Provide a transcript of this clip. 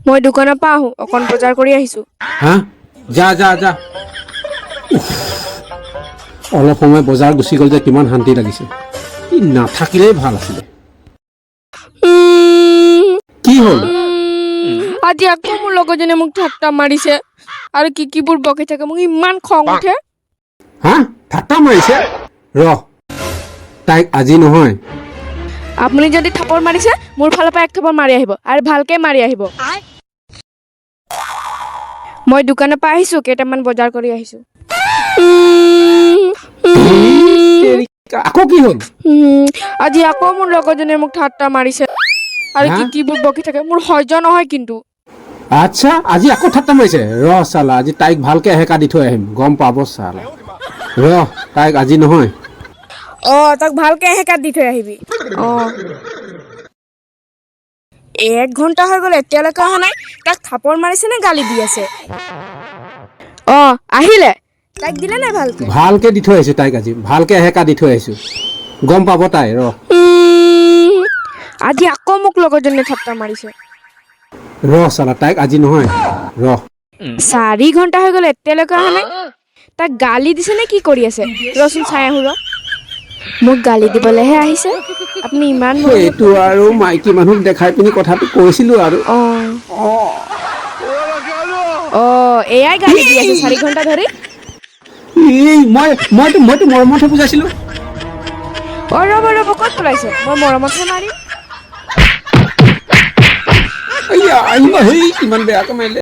মই দোকানৰ পৰা আহোঁ অকণ বজাৰ কৰি আহিছোঁ। হা যা যা যা অলপ সময় বজাৰ গুচি গ'ল যে কিমান শান্তি লাগিছে। ই নাথাকিলেই ভাল আছিলে। কি হ'ল? আজি আকৌ মোৰ লগৰজনে মোক ঠাট্টা মাৰিছে আৰু কিবোৰ বকি থাকে, মোক ইমান খং উঠে। হা ঠাট্টা মাৰিছে? ৰহ, তাইক আজি নহয়। আপুনি যদি থাপৰ মাৰিছে মোৰ ফালৰ পৰা এক থাপৰ মাৰি আহিব আৰু ভালকে মাৰি আহিব। মই দোকানৰ পৰা আহিছোঁ, কেইটামান বজাৰ কৰি আহিছোঁ। আকৌ কি হ'ল? আজি আকৌ মোৰ লগৰজনে মোক ঠাট্টা মাৰিছে আৰু হা? কিবোৰ বকি থাকে, মোৰ সহ্য নহয় কিন্তু। আচ্ছা, আজি আকৌ ঠাট্টা মাৰিছে। ৰহ চালা, আজি তাইক ভালকে এহেকা দি থৈ আহিম, গম পাব চালা। ৰহ, তাইক আজি নহয়। তাক ভালকে এহেকাত দি থৈ আহিবি। এক ঘন্টা হৈ গ'ল এতিয়ালৈকে অহা নাই। তাক থাপৰ মাৰিছে নে গালি দি আছে? আহিলে, তাইক দিলে নাই ভালকে? ভালকে দি থৈ আহিছোঁ তাইক, আজি ভালকে এহেকা দি থৈ আহিছোঁ, গম পাব তাই। ৰহ, আজি আকৌ মোক লগৰজনে ঠাট্টা মাৰিছে। ৰহ চালা, তাইক আজি নহয়। ৰহ, 4 ঘন্টা হৈ গ'ল এতিয়ালৈকে অহা নাই। তাক গালি দিছে নে কি কৰি আছে? ৰচোন চাই আহোঁ ৰ। মোক গালি দিবলৈহে আহিছে? আপুনি ইমান এইটো আৰু মাইকী মানুহক দেখাই পিনি কথাটো কৈছিলোঁ আৰু। এয়াই গালি দি আছে 4 ঘন্টা ধৰি। মইতো মৰমতহে বুজাইছিলোঁ। ৰ'ব ক'ত পলাইছে? মই মৰমতহে মাৰিম। আহিবা, হেই কিমান বেয়াকৈ মাৰিলে।